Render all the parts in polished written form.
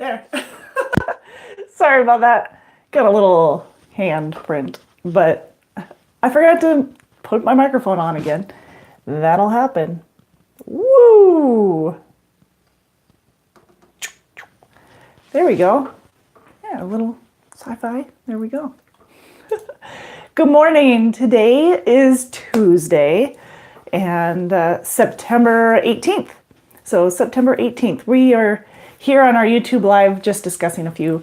There. Sorry about that. Got a little handprint, but I forgot to put my microphone on again. That'll happen. Woo! There we go. Yeah, a little sci-fi. There we go. Good morning. Today is Tuesday and September 18th. So September 18th, we are here on our YouTube Live just discussing a few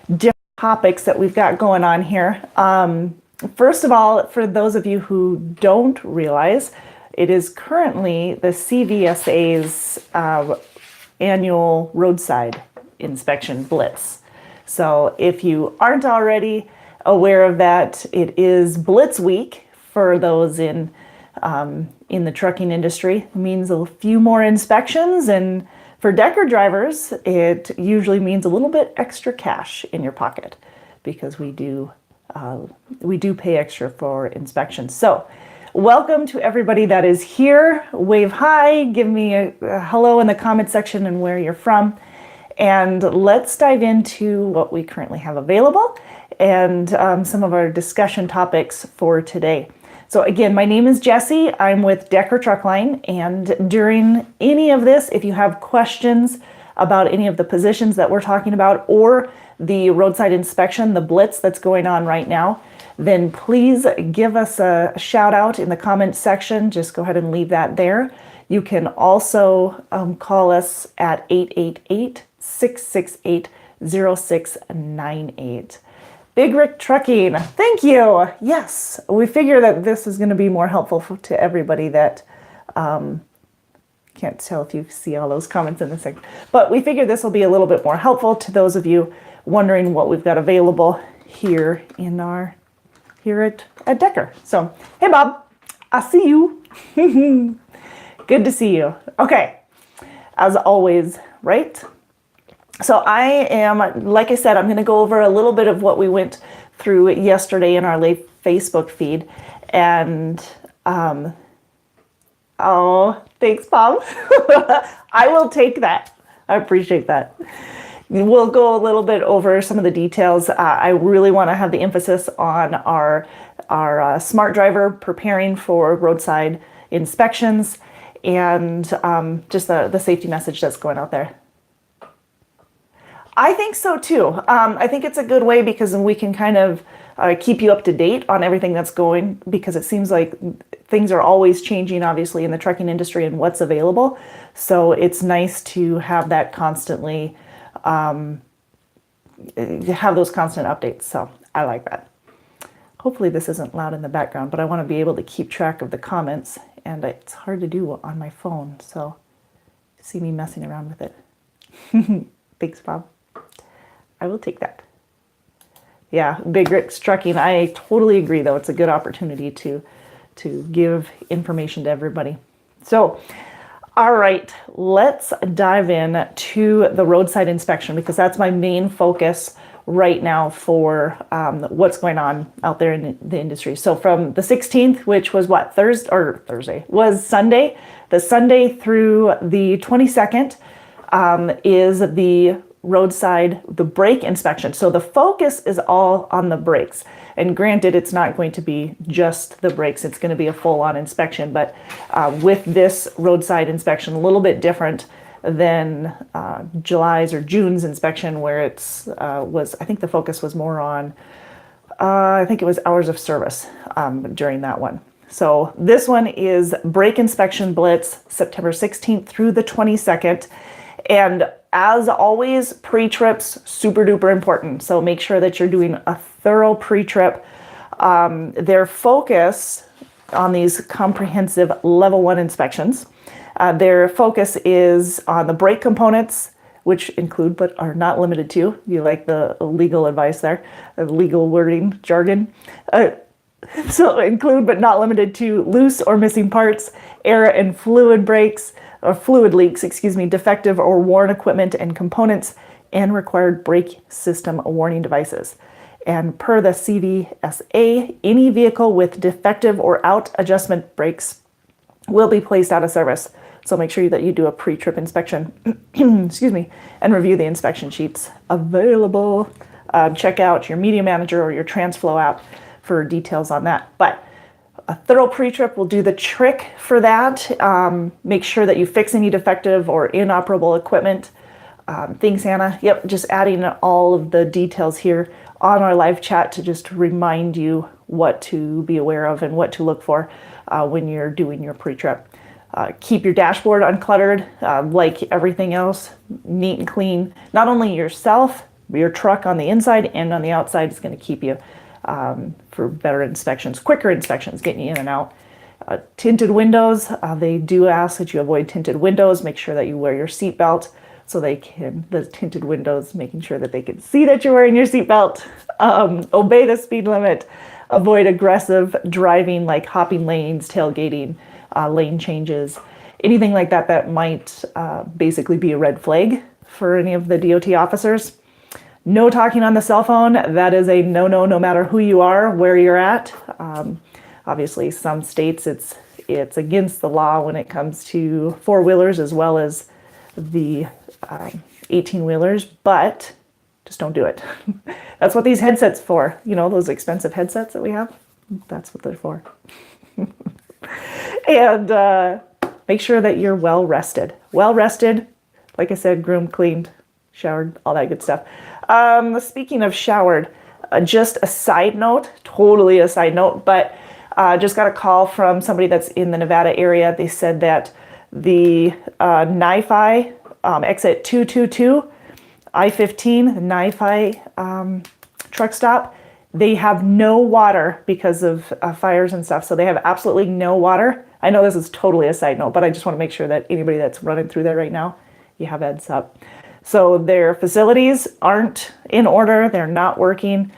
different topics that we've got going on here. First of all, for those of you who don't realize, it is currently the CVSA's annual roadside inspection Blitz. So if you aren't already aware of that, it is Blitz week for those in the trucking industry. It means a few more inspections, and for Decker drivers, it usually means a little bit extra cash in your pocket because we do pay extra for inspections. So welcome to everybody that is here. Wave hi, give me a hello in the comment section and where you're from. And let's dive into what we currently have available and some of our discussion topics for today. So again, my name is Jessie. I'm with Decker Truck Line, and during any of this, if you have questions about any of the positions that we're talking about or the roadside inspection, the Blitz that's going on right now, then please give us a shout out in the comments section. Just go ahead and leave that there. You can also call us at 888-668-0698. Big Rick Trucking, thank you. Yes, we figure that this is going to be more helpful to everybody that, can't tell if you see all those comments in the second, but we figure this will be a little bit more helpful to those of you wondering what we've got available here at Decker. So, hey Bob, I see you. Good to see you. Okay, as always, right? So I am, like I said, I'm going to go over a little bit of what we went through yesterday in our live Facebook feed. And, oh, thanks, Bob. I will take that. I appreciate that. We'll go a little bit over some of the details. I really want to have the emphasis on our smart driver preparing for roadside inspections and just the safety message that's going out there. I think so too. I think it's a good way because we can kind of keep you up to date on everything that's going, because it seems like things are always changing, obviously, in the trucking industry and what's available. So it's nice to have that constantly, have those constant updates. So I like that. Hopefully this isn't loud in the background, but I want to be able to keep track of the comments, and it's hard to do on my phone. So see me messing around with it. Thanks, Bob. I will take that. Yeah, Big Rick's Trucking. I totally agree, though. It's a good opportunity to give information to everybody. So, all right, let's dive in to the roadside inspection, because that's my main focus right now for what's going on out there in the industry. So from the 16th, which was what, Thursday, was Sunday. The Sunday through the 22nd is the roadside, the brake inspection. So the focus is all on the brakes. And granted, it's not going to be just the brakes. It's going to be a full-on inspection. But with this roadside inspection, a little bit different than July's or June's inspection, where I think the focus was more on, I think it was hours of service during that one. So this one is brake inspection Blitz, September 16th through the 22nd. And as always, pre-trips, super duper important. So make sure that you're doing a thorough pre-trip. Their focus on these comprehensive level 1 inspections, their focus is on the brake components, which include but are not limited to, you like the legal advice there, legal wording, jargon. So include but not limited to loose or missing parts, air and fluid brakes, or fluid leaks, defective or worn equipment and components, and required brake system warning devices. And per the CVSA, any vehicle with defective or out adjustment brakes will be placed out of service. So make sure that you do a pre-trip inspection, excuse me, and review the inspection sheets available. Check out your media manager or your TransFlow app for details on that. But a thorough pre-trip will do the trick for that. Make sure that you fix any defective or inoperable equipment. Thanks, Hannah. Yep, just adding all of the details here on our live chat to just remind you what to be aware of and what to look for when you're doing your pre-trip. Keep your dashboard uncluttered, like everything else, neat and clean. Not only yourself, but your truck on the inside and on the outside is going to keep you for better inspections, quicker inspections, getting you in and out. Tinted windows, they do ask that you avoid tinted windows. Make sure that you wear your seatbelt so the tinted windows, making sure that they can see that you're wearing your seatbelt. Obey the speed limit. Avoid aggressive driving like hopping lanes, tailgating, lane changes, anything like that that might basically be a red flag for any of the DOT officers. No talking on the cell phone. That is a no-no, no matter who you are, where you're at. Obviously, some states it's against the law when it comes to four-wheelers as well as the 18-wheelers, but just don't do it. That's what these headsets for. You know, those expensive headsets that we have? That's what they're for. And make sure that you're well rested. Well rested, like I said, groomed, cleaned, showered, all that good stuff. Speaking of showered, just a side note, totally a side note, but just got a call from somebody that's in the Nevada area. They said that the NIFI exit 222, I-15, the NIFI truck stop, they have no water because of fires and stuff. So they have absolutely no water. I know this is totally a side note, but I just want to make sure that anybody that's running through there right now, you have heads up. So their facilities aren't in order. They're not working,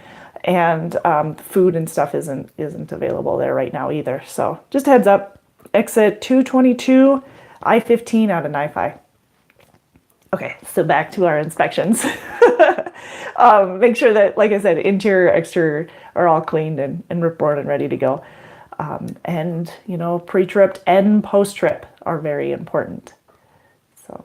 and food and stuff isn't available there right now either. So just a heads up. Exit 222, I-15 out of NIFI. Okay, so back to our inspections. Make sure that, like I said, interior, exterior are all cleaned and reported and ready to go. And, you know, pre-trip and post-trip are very important. So,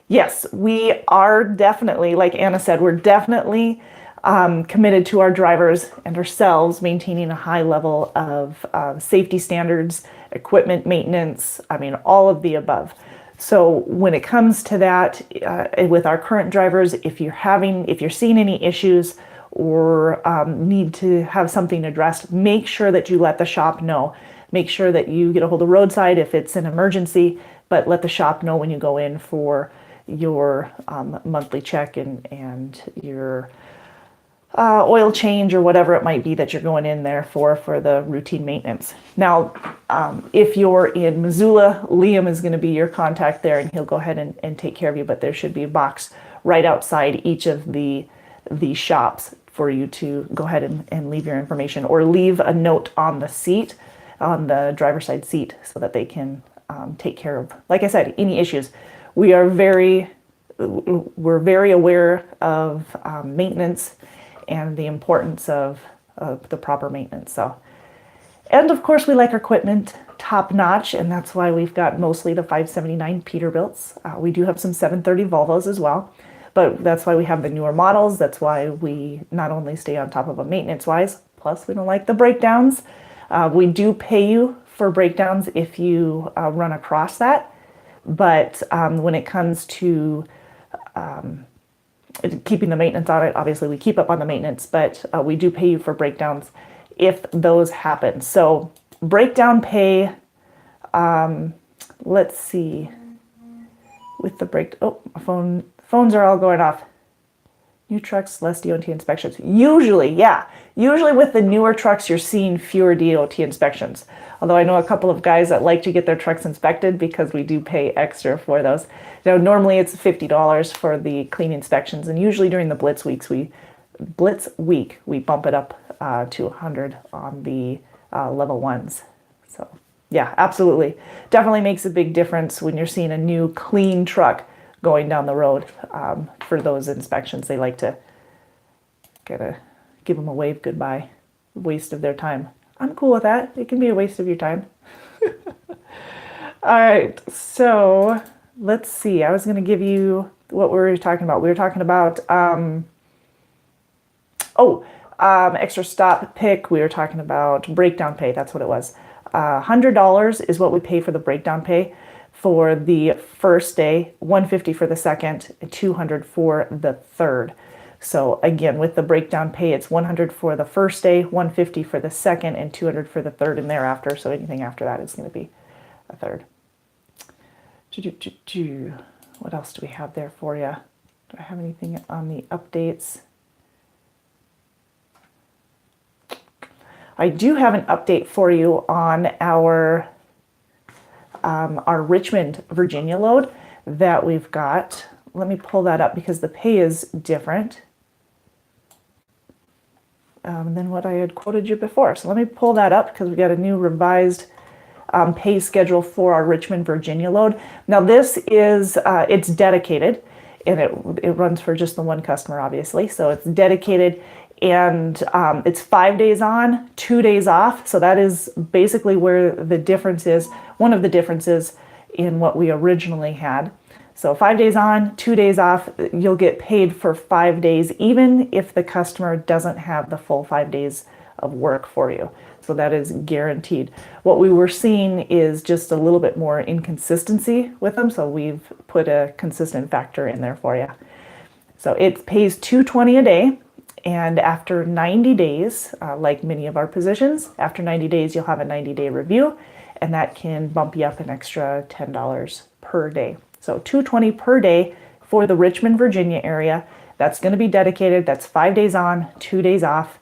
yes, we are definitely, like Anna said, we're definitely committed to our drivers and ourselves maintaining a high level of safety standards, equipment maintenance, I mean, all of the above. So when it comes to that, with our current drivers, if you're seeing any issues or need to have something addressed, make sure that you let the shop know. Make sure that you get a hold of Roadside if it's an emergency, but let the shop know when you go in for your monthly check and your oil change or whatever it might be that you're going in there for the routine maintenance. Now, if you're in Missoula, Liam is going to be your contact there, and he'll go ahead and take care of you, but there should be a box right outside each of the shops for you to go ahead and leave your information, or leave a note on the seat, on the driver's side seat, so that they can take care of, like I said, any issues. We're very aware of maintenance and the importance of the proper maintenance. So, and of course, we like our equipment top notch, and that's why we've got mostly the 579 Peterbilts. We do have some 730 Volvos as well, but that's why we have the newer models. That's why we not only stay on top of them maintenance-wise, plus we don't like the breakdowns. We do pay you for breakdowns if you run across that, but when it comes to keeping the maintenance on it, obviously we keep up on the maintenance, but we do pay you for breakdowns if those happen. So breakdown pay, let's see, with the phones are all going off. New trucks, less DOT inspections. Usually with the newer trucks, you're seeing fewer DOT inspections. Although I know a couple of guys that like to get their trucks inspected because we do pay extra for those. Now, normally it's $50 for the clean inspections, and usually during the Blitz week, we bump it up to $100 on the level ones. So yeah, absolutely. Definitely makes a big difference when you're seeing a new clean truck going down the road for those inspections. They like to gotta give them a wave goodbye, waste of their time. I'm cool with that. It can be a waste of your time. All right, so let's see. I was going to give you what we were talking about. We were talking about, extra stop pick. We were talking about breakdown pay. That's what it was. $100 is what we pay for the breakdown pay for the first day, $150 for the second, and $200 for the third. So again, with the breakdown pay, it's $100 for the first day, $150 for the second, and $200 for the third and thereafter. So anything after that is going to be a third. What else do we have there for you? Do I have anything on the updates? I do have an update for you on our Richmond, Virginia load that we've got. Let me pull that up because the pay is different than what I had quoted you before. So let me pull that up because we got a new revised pay schedule for our Richmond, Virginia load. Now this is, it's dedicated, and it runs for just the one customer, obviously. So it's dedicated, and it's 5 days on, 2 days off. So that is basically where the difference is, one of the differences in what we originally had. So 5 days on, 2 days off, you'll get paid for 5 days, even if the customer doesn't have the full 5 days of work for you. So that is guaranteed. What we were seeing is just a little bit more inconsistency with them. So we've put a consistent factor in there for you. So it pays $220 a day. And after 90 days, like many of our positions, after 90 days, you'll have a 90-day review, and that can bump you up an extra $10 per day. So $220 per day for the Richmond, Virginia area. That's going to be dedicated. That's 5 days on, 2 days off,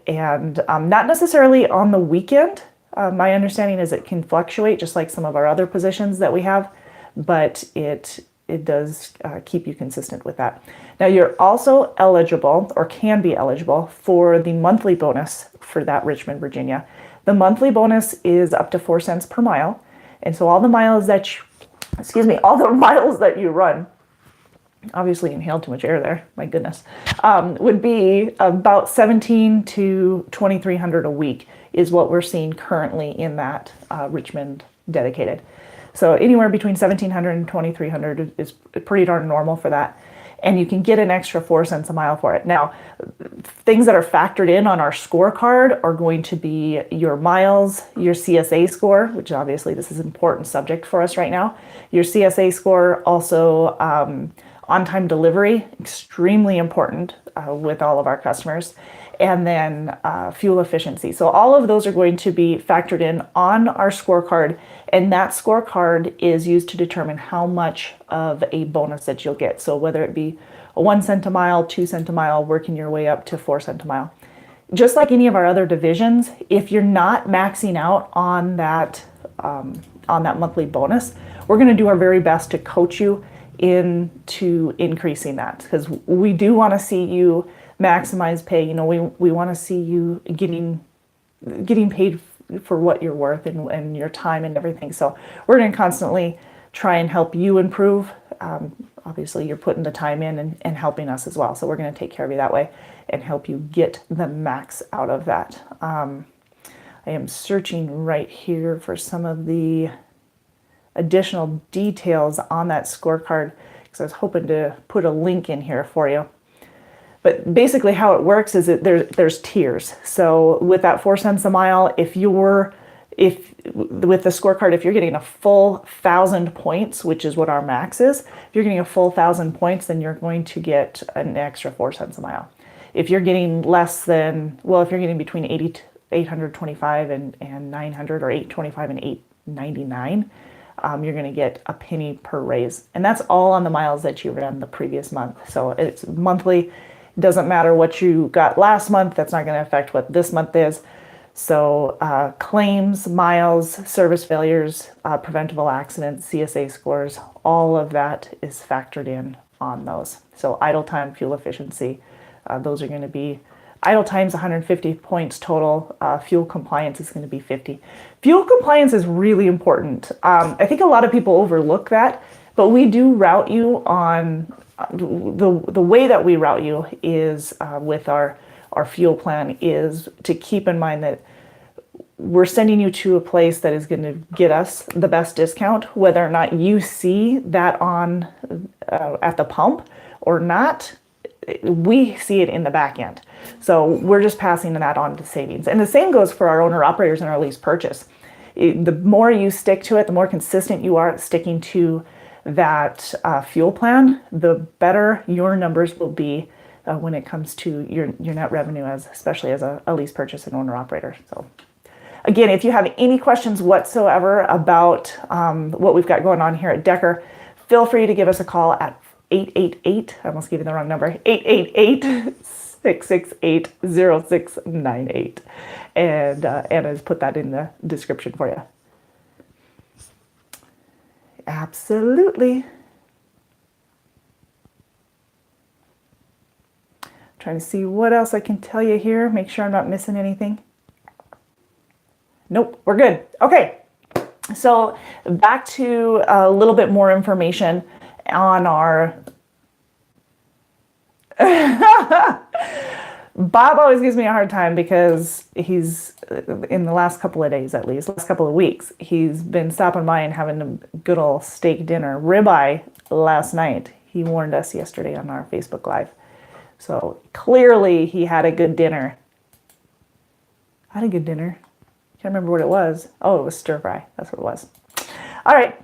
and not necessarily on the weekend. My understanding is it can fluctuate just like some of our other positions that we have, but it does keep you consistent with that. Now you're also eligible, or can be eligible, for the monthly bonus for that Richmond, Virginia. The monthly bonus is up to 4 cents per mile, and so all the miles that you run, obviously inhaled too much air there, my goodness, would be about $1,700 to $2,300 a week is what we're seeing currently in that Richmond dedicated. So anywhere between $1,700 and $2,300 is pretty darn normal for that. And you can get an extra 4 cents a mile for it. Now, things that are factored in on our scorecard are going to be your miles, your CSA score, which obviously this is an important subject for us right now. Your CSA score, also on-time delivery, extremely important with all of our customers. And then fuel efficiency. So all of those are going to be factored in on our scorecard, and that scorecard is used to determine how much of a bonus that you'll get. So whether it be a 1 cent a mile, 2 cent a mile, working your way up to 4 cent a mile. Just like any of our other divisions, if you're not maxing out on that monthly bonus, we're going to do our very best to coach you into increasing that, because we do want to see you maximize pay. You know, we want to see you getting paid for what you're worth and your time and everything. So we're going to constantly try and help you improve. Obviously, you're putting the time in and helping us as well. So we're going to take care of you that way and help you get the max out of that. I am searching right here for some of the additional details on that scorecard because I was hoping to put a link in here for you. But basically how it works is that there's tiers. So with that 4 cents a mile, with the scorecard, if you're getting a full 1,000 points, which is what our max is, if you're getting a full 1,000 points, then you're going to get an extra 4 cents a mile. If you're getting less than, well, if you're getting between 825 and 900, or 825 and 899, you're going to get a penny per raise. And that's all on the miles that you ran the previous month. So it's monthly. Doesn't matter what you got last month. That's not going to affect what this month is. So claims, miles, service failures, preventable accidents, CSA scores, all of that is factored in on those. So idle time, fuel efficiency, those are going to be, idle time's 150 points total. Fuel compliance is going to be 50. Fuel compliance is really important. I think a lot of people overlook that, but we do route you on, the way that we route you is with our fuel plan is to keep in mind that we're sending you to a place that is going to get us the best discount, whether or not you see that on at the pump or not. We see it in the back end. So we're just passing that on to savings. And the same goes for our owner operators and our lease purchase. The more you stick to it, the more consistent you are at sticking to that fuel plan, the better your numbers will be when it comes to your net revenue, especially as a lease purchase and owner operator. So again, if you have any questions whatsoever about what we've got going on here at Decker, feel free to give us a call at 888, I almost gave you the wrong number, 888-668-0698. And Anna's put that in the description for you. Absolutely. Trying to see what else I can tell you here. Make sure I'm not missing anything. Nope, we're good. Okay, so back to a little bit more information on our... Bob always gives me a hard time because he's, in the last couple of days at least, last couple of weeks, he's been stopping by and having a good old steak dinner. Ribeye last night. He warned us yesterday on our Facebook Live. So clearly he had a good dinner. I had a good dinner. Can't remember what it was. Oh, it was stir fry. That's what it was. All right.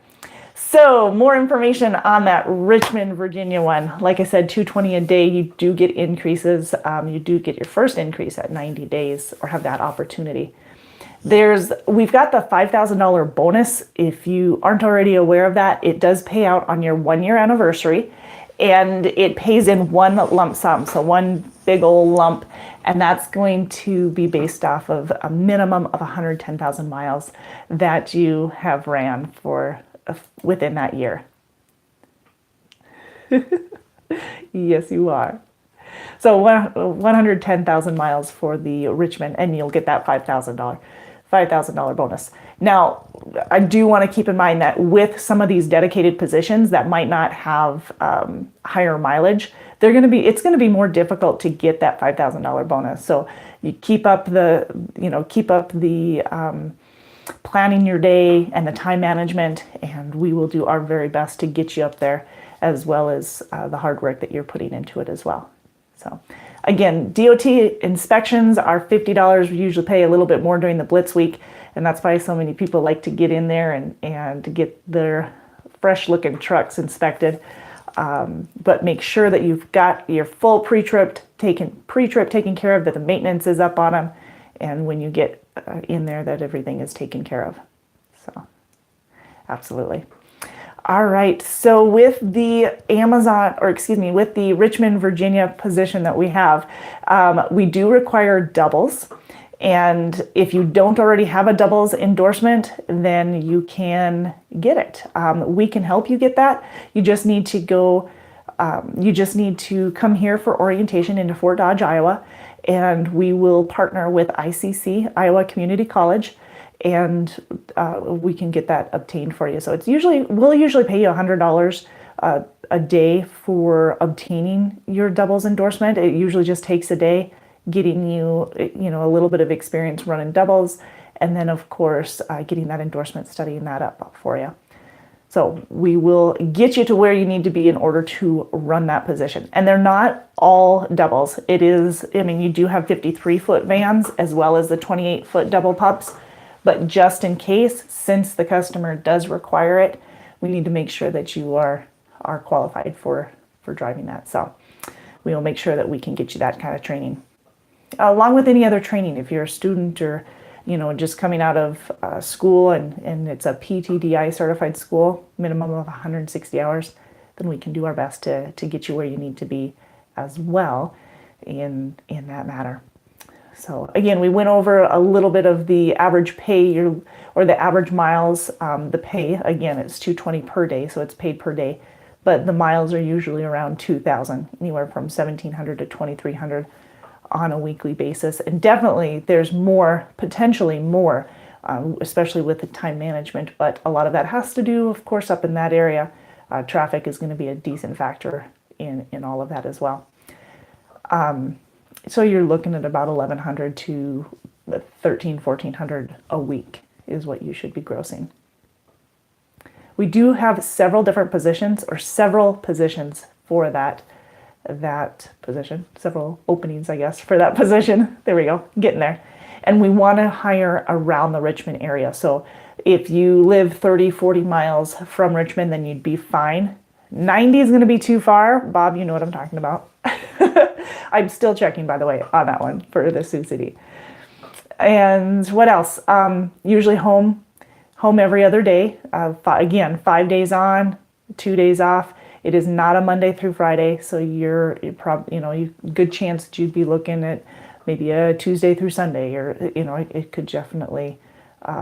So more information on that Richmond, Virginia one. Like I said, $220 a day. You do get increases. You do get your first increase at 90 days or have that opportunity. We've got the $5,000 bonus. If you aren't already aware of that, it does pay out on your 1-year anniversary, and it pays in one lump sum. So one big old lump, and that's going to be based off of a minimum of 110,000 miles that you have ran for within that year. Yes, you are. So 110,000 miles for the Richmond, and you'll get that $5,000 bonus. Now, I do want to keep in mind that with some of these dedicated positions that might not have higher mileage, it's going to be more difficult to get that $5,000 bonus. So you keep up the planning your day and the time management, and we will do our very best to get you up there, as well as the hard work that you're putting into it as well. So again, DOT inspections are $50. We usually pay a little bit more during the Blitz week, and that's why so many people like to get in there and get their fresh looking trucks inspected. But make sure that you've got your full pre-trip taken care of, that the maintenance is up on them, and when you get in there, that everything is taken care of. So absolutely. All right, so with the with the Richmond, Virginia position that we have, we do require doubles. And if you don't already have a doubles endorsement, then you can get it. We can help you get that. You just need to come here for orientation into Fort Dodge, Iowa, and we will partner with ICC, Iowa Community College, and we can get that obtained for you. So we'll usually pay you $100 a day for obtaining your doubles endorsement. It usually just takes a day getting you a little bit of experience running doubles, and then of course getting that endorsement, studying that up for you. So we will get you to where you need to be in order to run that position. And they're not all doubles. You do have 53-foot vans as well as the 28-foot double pups. But just in case, since the customer does require it, we need to make sure that you are qualified for driving that. So we will make sure that we can get you that kind of training. Along with any other training, if you're a student or just coming out of school and it's a PTDI certified school, minimum of 160 hours, then we can do our best to get you where you need to be as well in that matter. So again, we went over a little bit of the average pay or the average miles. The pay, again, it's $220 per day, so it's paid per day, but the miles are usually around 2,000, anywhere from 1,700 to 2,300 on a weekly basis. And definitely there's potentially more, especially with the time management, but a lot of that has to do, of course, up in that area. Traffic is going to be a decent factor in all of that as well. So you're looking at about 1,100 to the 1400 a week is what you should be grossing. We do have several different positions, or several positions for that position, several openings, I guess, for that position. There we go, getting there. And we want to hire around the Richmond area. So if you live 30, 40 miles from Richmond, then you'd be fine. 90 is going to be too far. Bob, you know what I'm talking about. I'm still checking, by the way, on that one for the Sioux City. And what else? Usually home every other day. Again, 5 days on, 2 days off. It is not a Monday through Friday, so you're probably, good chance that you'd be looking at maybe a Tuesday through Sunday, or it could definitely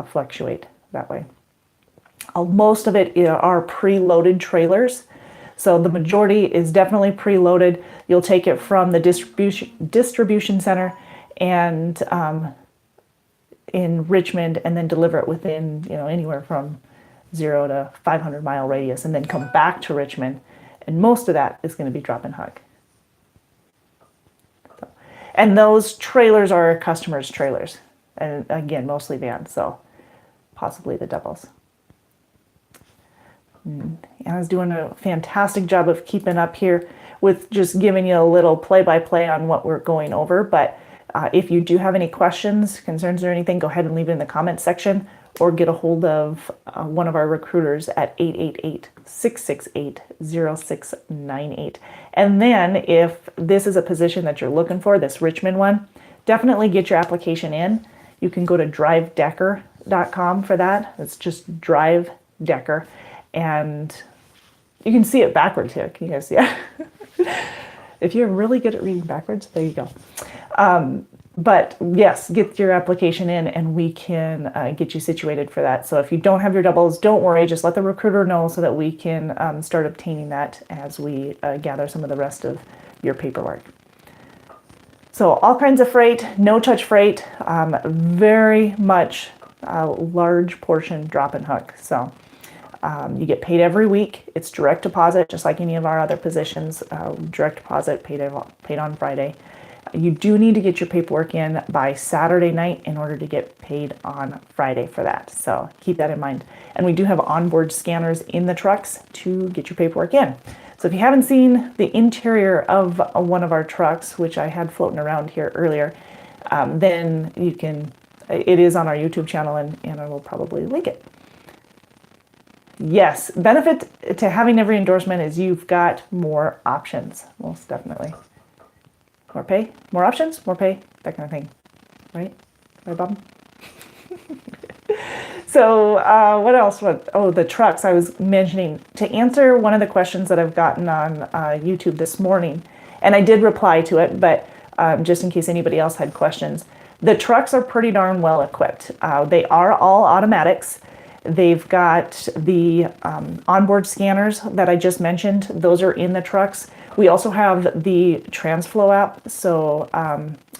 fluctuate that way. Most of it are preloaded trailers, so the majority is definitely preloaded. You'll take it from the distribution center and in Richmond, and then deliver it within anywhere from 0 to 500 mile radius, and then come back to Richmond. And most of that is going to be drop and hook. And those trailers are customers' trailers. And again, mostly vans, so possibly the doubles. Anna's doing a fantastic job of keeping up here with just giving you a little play-by-play on what we're going over. But if you do have any questions, concerns, or anything, go ahead and leave it in the comments section, or get a hold of one of our recruiters at 888-668-0698. And then if this is a position that you're looking for, this Richmond one, definitely get your application in. You can go to drivedecker.com for that. It's just Drive Decker. And you can see it backwards here. Can you guys see it? If you're really good at reading backwards, there you go. But yes, get your application in and we can get you situated for that. So if you don't have your doubles, don't worry. Just let the recruiter know so that we can start obtaining that as we gather some of the rest of your paperwork. So all kinds of freight, no-touch freight, very much a large portion drop and hook. So you get paid every week. It's direct deposit, just like any of our other positions. Direct deposit, paid on Friday. You do need to get your paperwork in by Saturday night in order to get paid on Friday for that. So keep that in mind. And we do have onboard scanners in the trucks to get your paperwork in. So if you haven't seen the interior of one of our trucks, which I had floating around here earlier, then you can, it is on our YouTube channel, and I will probably link it. Yes, benefit to having every endorsement is you've got more options, most definitely. More pay, more options, more pay, that kind of thing, right? Right, Bob? So what else? The trucks I was mentioning. To answer one of the questions that I've gotten on YouTube this morning, and I did reply to it, but just in case anybody else had questions, the trucks are pretty darn well equipped. They are all automatics. They've got the onboard scanners that I just mentioned. Those are in the trucks. We also have the TransFlow app, so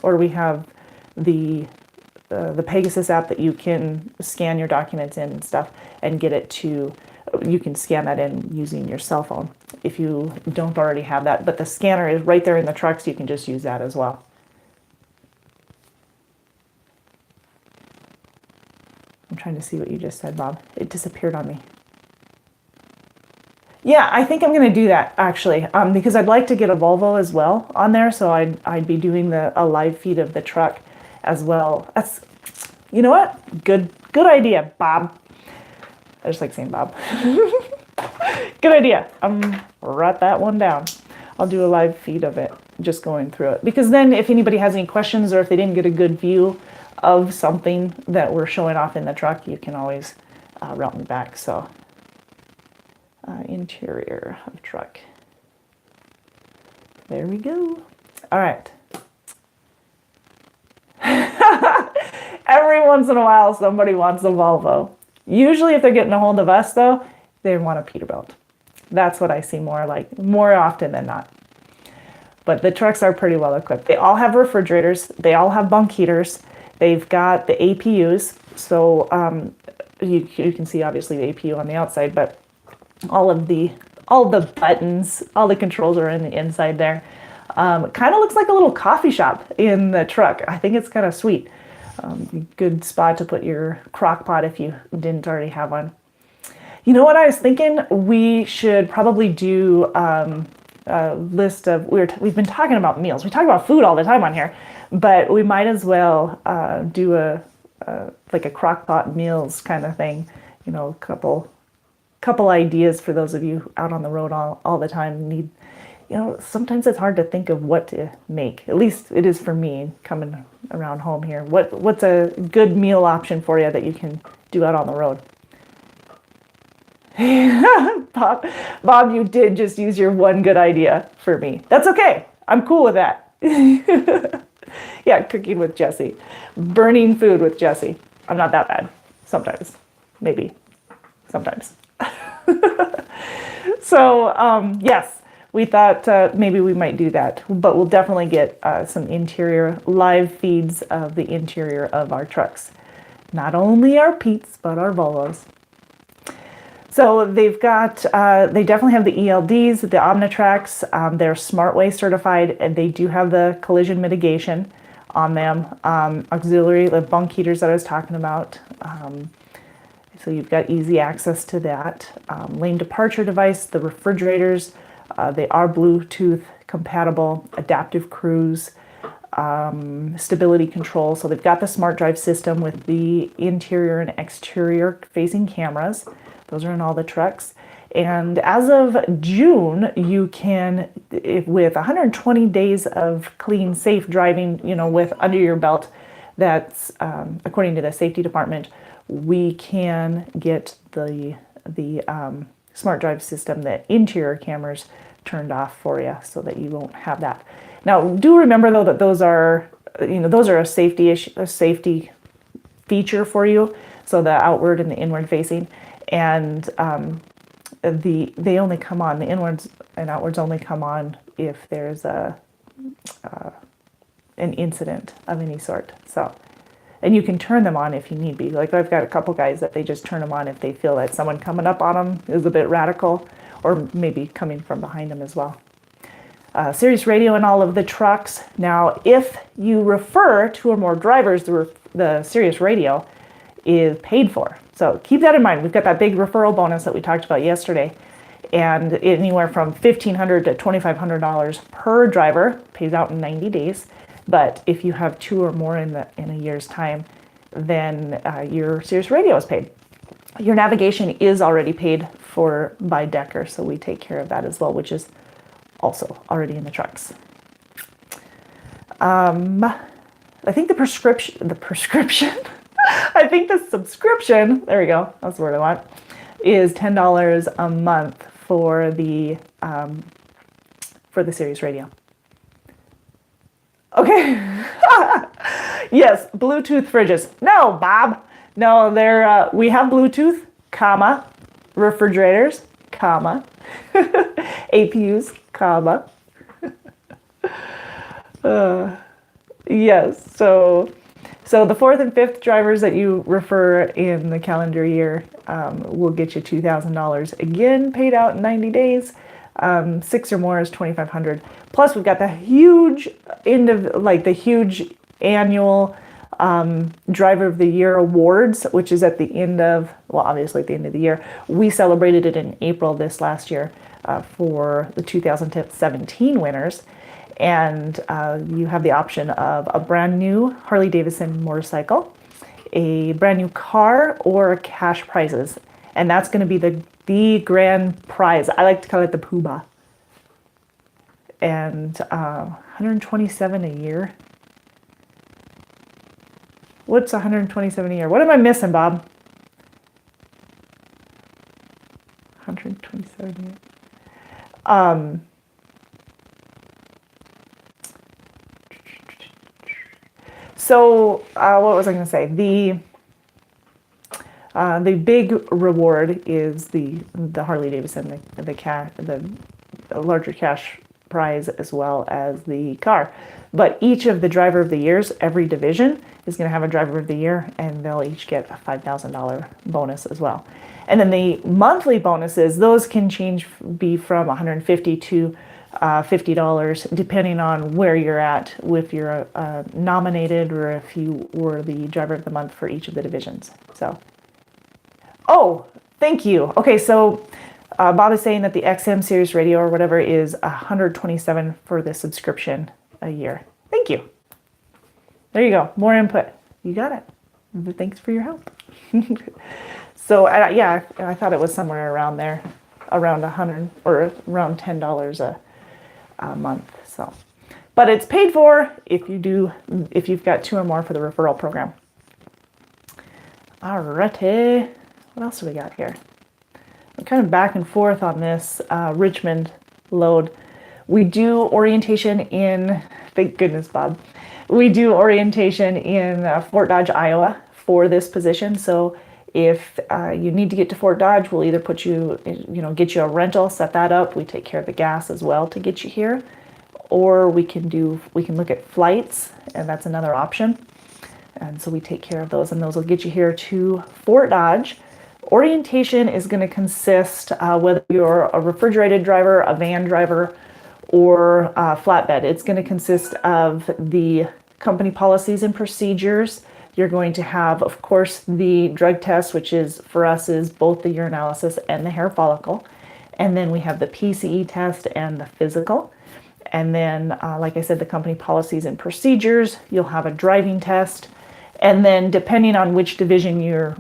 or we have the Pegasus app that you can scan your documents in and stuff and get it to. You can scan that in using your cell phone if you don't already have that. But the scanner is right there in the trucks. You can just use that as well. I'm trying to see what you just said, Bob. It disappeared on me. Yeah, I think I'm going to do that actually, because I'd like to get a Volvo as well on there. So I'd be doing a live feed of the truck as well. That's, you know what? Good idea, Bob. I just like saying Bob. Good idea. Write that one down. I'll do a live feed of it, just going through it. Because then if anybody has any questions or if they didn't get a good view of something that we're showing off in the truck, you can always route me back. So interior of truck. There we go. All right. Every once in a while, somebody wants a Volvo. Usually if they're getting a hold of us, though, they want a Peterbilt. That's what I see more often than not. But the trucks are pretty well equipped. They all have refrigerators. They all have bunk heaters. They've got the APUs. So you can see, obviously, the APU on the outside, but all the buttons, all the controls are in the inside there. It kind of looks like a little coffee shop in the truck. I think it's kind of sweet. Good spot to put your crock pot if you didn't already have one. You know what I was thinking? We should probably do a list of, we've been talking about meals. We talk about food all the time on here, but we might as well do like a crock pot meals kind of thing. You know, couple ideas for those of you out on the road all the time. You know, sometimes it's hard to think of what to make. At least it is for me coming around home here. What's a good meal option for you that you can do out on the road? Bob, you did just use your one good idea for me. That's okay. I'm cool with that. Yeah, cooking with Jesse. Burning food with Jesse. I'm not that bad. Sometimes. Maybe. Sometimes. So, yes, we thought maybe we might do that. But we'll definitely get some interior live feeds of the interior of our trucks. Not only our Pete's, but our Volvos. So they've got, they definitely have the ELDs, the Omnitracs. They're SmartWay certified, and they do have the collision mitigation on them. Auxiliary, the bunk heaters that I was talking about. So you've got easy access to that. Lane departure device, the refrigerators, they are Bluetooth compatible, adaptive cruise, stability control. So they've got the smart drive system with the interior and exterior facing cameras. Those are in all the trucks. And as of June, you can, with 120 days of clean, safe driving, you know, with under your belt, that's according to the safety department, we can get the smart drive system, the interior cameras turned off for you so that you won't have that. Now, do remember though that those are, you know, those are a safety issue, a safety feature for you. So the outward and the inward facing. And they only come on, the inwards and outwards only come on if there's an incident of any sort. So, and you can turn them on if you need be. Like I've got a couple guys that they just turn them on if they feel that someone coming up on them is a bit radical, or maybe coming from behind them as well. Sirius radio in all of the trucks. Now, if you refer two or more drivers, the Sirius radio is paid for. So keep that in mind. We've got that big referral bonus that we talked about yesterday, and anywhere from $1,500 to $2,500 per driver, pays out in 90 days. But if you have two or more in a year's time, then your Sirius radio is paid. Your navigation is already paid for by Decker, so we take care of that as well, which is also already in the trucks. I think the prescription. I think the subscription, there we go, that's the word I want, is $10 a month for the Sirius radio. Okay. Yes, Bluetooth fridges. No, Bob. No, they're we have Bluetooth, comma, refrigerators, comma, APUs, comma. Yes, so the fourth and fifth drivers that you refer in the calendar year will get you $2,000. Again, paid out in 90 days. 6 or more is $2,500. Plus, we've got the huge huge annual Driver of the Year awards, which is at the end of, well, obviously at the end of the year. We celebrated it in April this last year for the 2017 winners. And you have the option of a brand new Harley-Davidson motorcycle, a brand new car, or cash prizes. And that's going to be the grand prize. I like to call it the poobah. And $127 a year. What's $127 a year? What am I missing, Bob? $127 a year. So what was I going to say? The big reward is the Harley-Davidson, the larger cash prize, as well as the car. But each of the Driver of the Years, every division is going to have a Driver of the Year, and they'll each get a $5,000 bonus as well. And then the monthly bonuses, those can be from $150 to $50, depending on where you're at, if you're nominated or if you were the driver of the month for each of the divisions. So, oh, thank you. Okay, so Bob is saying that the XM Sirius Radio or whatever is $127 for the subscription a year. Thank you. There you go. More input. You got it. Thanks for your help. So yeah, I thought it was somewhere around there, around 100 or around $10 a month. So, but it's paid for if you've got 2 or more for the referral program. Alrighty, what else do we got here? I'm kind of back and forth on this Richmond load. We do orientation in, thank goodness, Bob. We do orientation in Fort Dodge, Iowa for this position. So if you need to get to Fort Dodge, we'll either put you, get you a rental, set that up. We take care of the gas as well to get you here. Or we can look at flights, and that's another option. And so we take care of those, and those will get you here to Fort Dodge. Orientation is going to consist, whether you're a refrigerated driver, a van driver, or flatbed, it's going to consist of the company policies and procedures. You're going to have, of course, the drug test, which is for us is both the urinalysis and the hair follicle. And then we have the PCE test and the physical. And then, like I said, the company policies and procedures. You'll have a driving test. And then depending on which division you're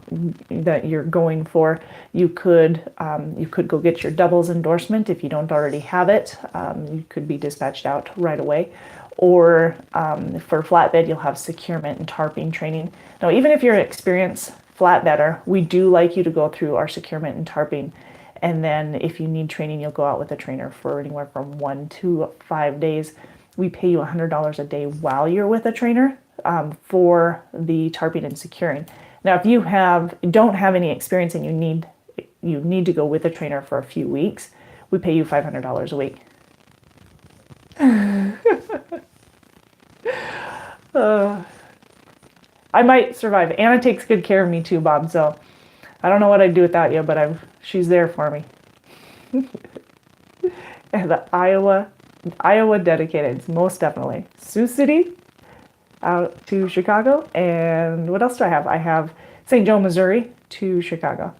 going for, you could go get your doubles endorsement if you don't already have it. You could be dispatched out right away. Or for flatbed, you'll have securement and tarping training. Now, even if you're an experienced flatbedder, we do like you to go through our securement and tarping. And then if you need training, you'll go out with a trainer for anywhere from 1 to 5 days. We pay you $100 a day while you're with a trainer for the tarping and securing. Now, if you don't have any experience and you need to go with a trainer for a few weeks, we pay you $500 a week. I might survive. Anna takes good care of me too, Bob, so I don't know what I'd do without you, but she's there for me. And the Iowa dedicated, most definitely. Sioux City out to Chicago, and what else do I have? I have St. Joe, Missouri to Chicago.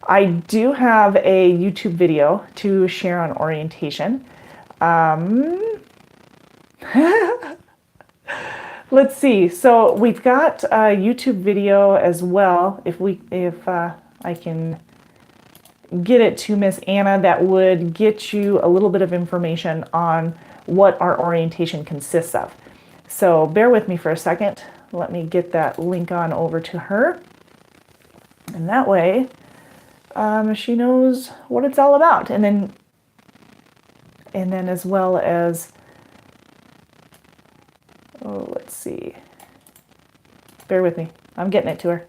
I do have a YouTube video to share on orientation. Let's see. So we've got a YouTube video as well. If I can get it to Miss Anna, that would get you a little bit of information on what our orientation consists of. So bear with me for a second. Let me get that link on over to her. And that way, she knows what it's all about. And then as well as, let's see. Bear with me. I'm getting it to her.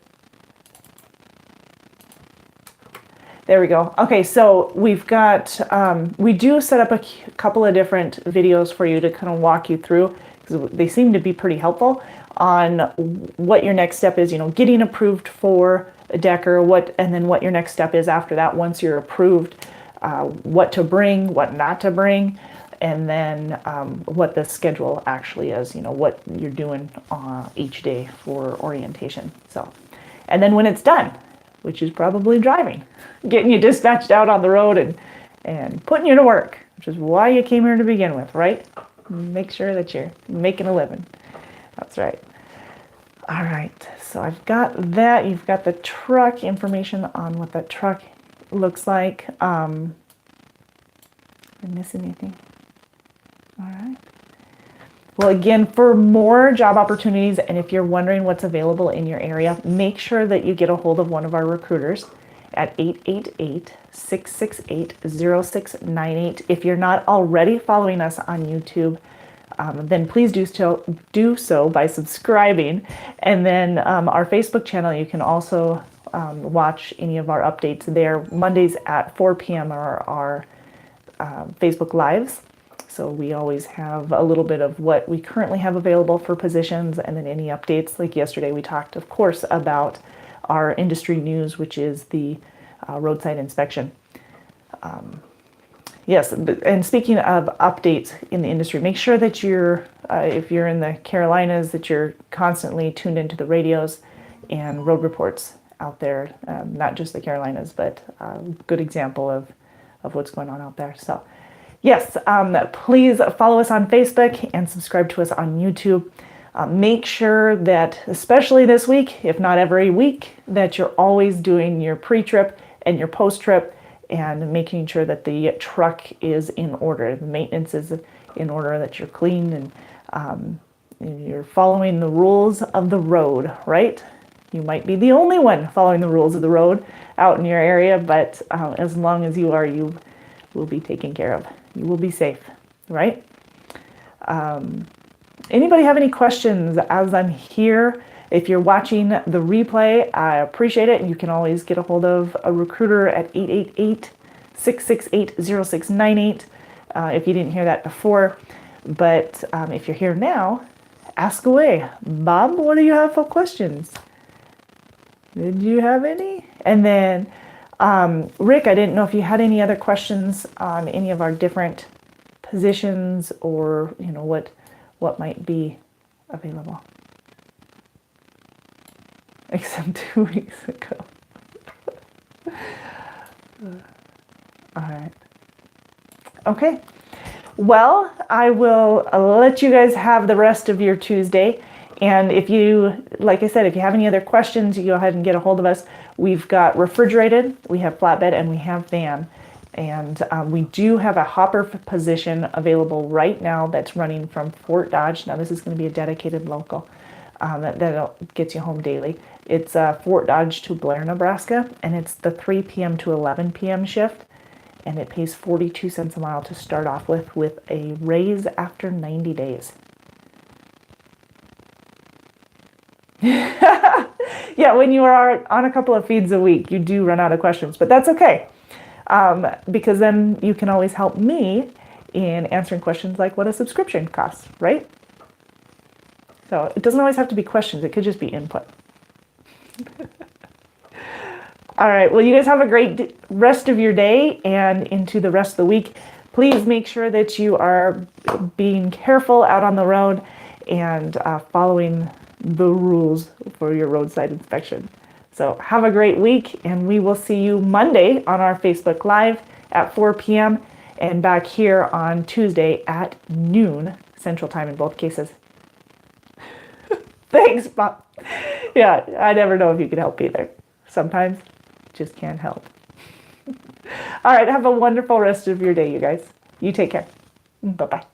There we go. Okay, so we've got, we do set up a couple of different videos for you to kind of walk you through, because they seem to be pretty helpful on what your next step is, getting approved for a decker, and then what your next step is after that once you're approved, what to bring, what not to bring, and then what the schedule actually is, what you're doing each day for orientation. So, and then when it's done, which is probably driving, getting you dispatched out on the road and putting you to work, which is why you came here to begin with, right? Make sure that you're making a living. That's right. All right, so I've got that. You've got the truck information on what that truck looks like. Am I missing anything? All right. Well, again, for more job opportunities, and if you're wondering what's available in your area, make sure that you get a hold of one of our recruiters at 888-668-0698. If you're not already following us on YouTube, then please do so by subscribing. And then our Facebook channel, you can also watch any of our updates there. Mondays at 4 p.m. are our Facebook Lives. So we always have a little bit of what we currently have available for positions, and then any updates. Like yesterday, we talked, of course, about our industry news, which is the roadside inspection. Yes, and speaking of updates in the industry, make sure that you're, if you're in the Carolinas, that you're constantly tuned into the radios and road reports out there, not just the Carolinas, but a good example of what's going on out there. So yes, please follow us on Facebook and subscribe to us on YouTube. Make sure that, especially this week, if not every week, that you're always doing your pre-trip and your post-trip and making sure that the truck is in order, the maintenance is in order, that you're clean and you're following the rules of the road, right? You might be the only one following the rules of the road out in your area, but as long as you are, you will be taken care of. You will be safe, right? Anybody have any questions as I'm here? If you're watching the replay, I appreciate it. You can always get a hold of a recruiter at 888-668-0698 if you didn't hear that before. But if you're here now, ask away. Bob, what do you have for questions? Did you have any? And then, Rick, I didn't know if you had any other questions on any of our different positions or, you know, what might be available. Except 2 weeks ago. All right. Okay. Well, I will let you guys have the rest of your Tuesday. And if you, like I said, if you have any other questions, you go ahead and get a hold of us. We've got refrigerated, we have flatbed, and we have van. And we do have a hopper position available right now that's running from Fort Dodge. Now, this is going to be a dedicated local that gets you home daily. It's Fort Dodge to Blair, Nebraska, and it's the 3 p.m. to 11 p.m. shift. And it pays 42 cents a mile to start off with a raise after 90 days. Yeah, when you are on a couple of feeds a week, you do run out of questions, but that's okay. Because then you can always help me in answering questions like what a subscription costs, right? So it doesn't always have to be questions. It could just be input. All right. Well, you guys have a great rest of your day and into the rest of the week. Please make sure that you are being careful out on the road and following the rules for your roadside inspection. So have a great week, and we will see you Monday on our Facebook Live at 4 p.m. and back here on Tuesday at noon Central Time in both cases. Thanks, Bob. Yeah, I never know if you can help either. Sometimes just can't help. All right, have a wonderful rest of your day, you guys. You take care. Bye-bye.